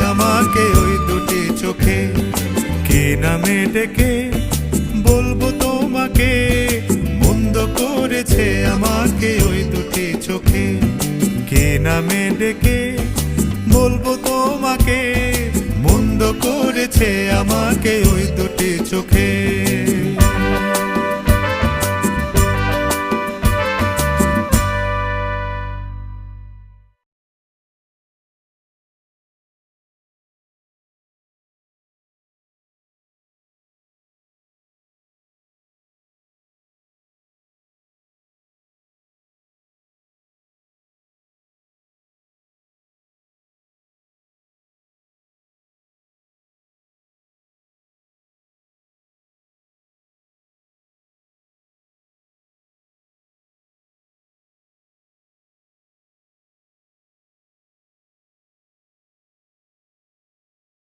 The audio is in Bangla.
আমাকে ওই দুটি চোখে। কি নামে ডেকে বলবো তোমাকে, বন্ধ করেছে আমাকে ওই দুটি চোখে। কি নামে ডেকে বলবো তোমাকে, বন্ধ করেছে আমাকে ওই দুটি চোখে।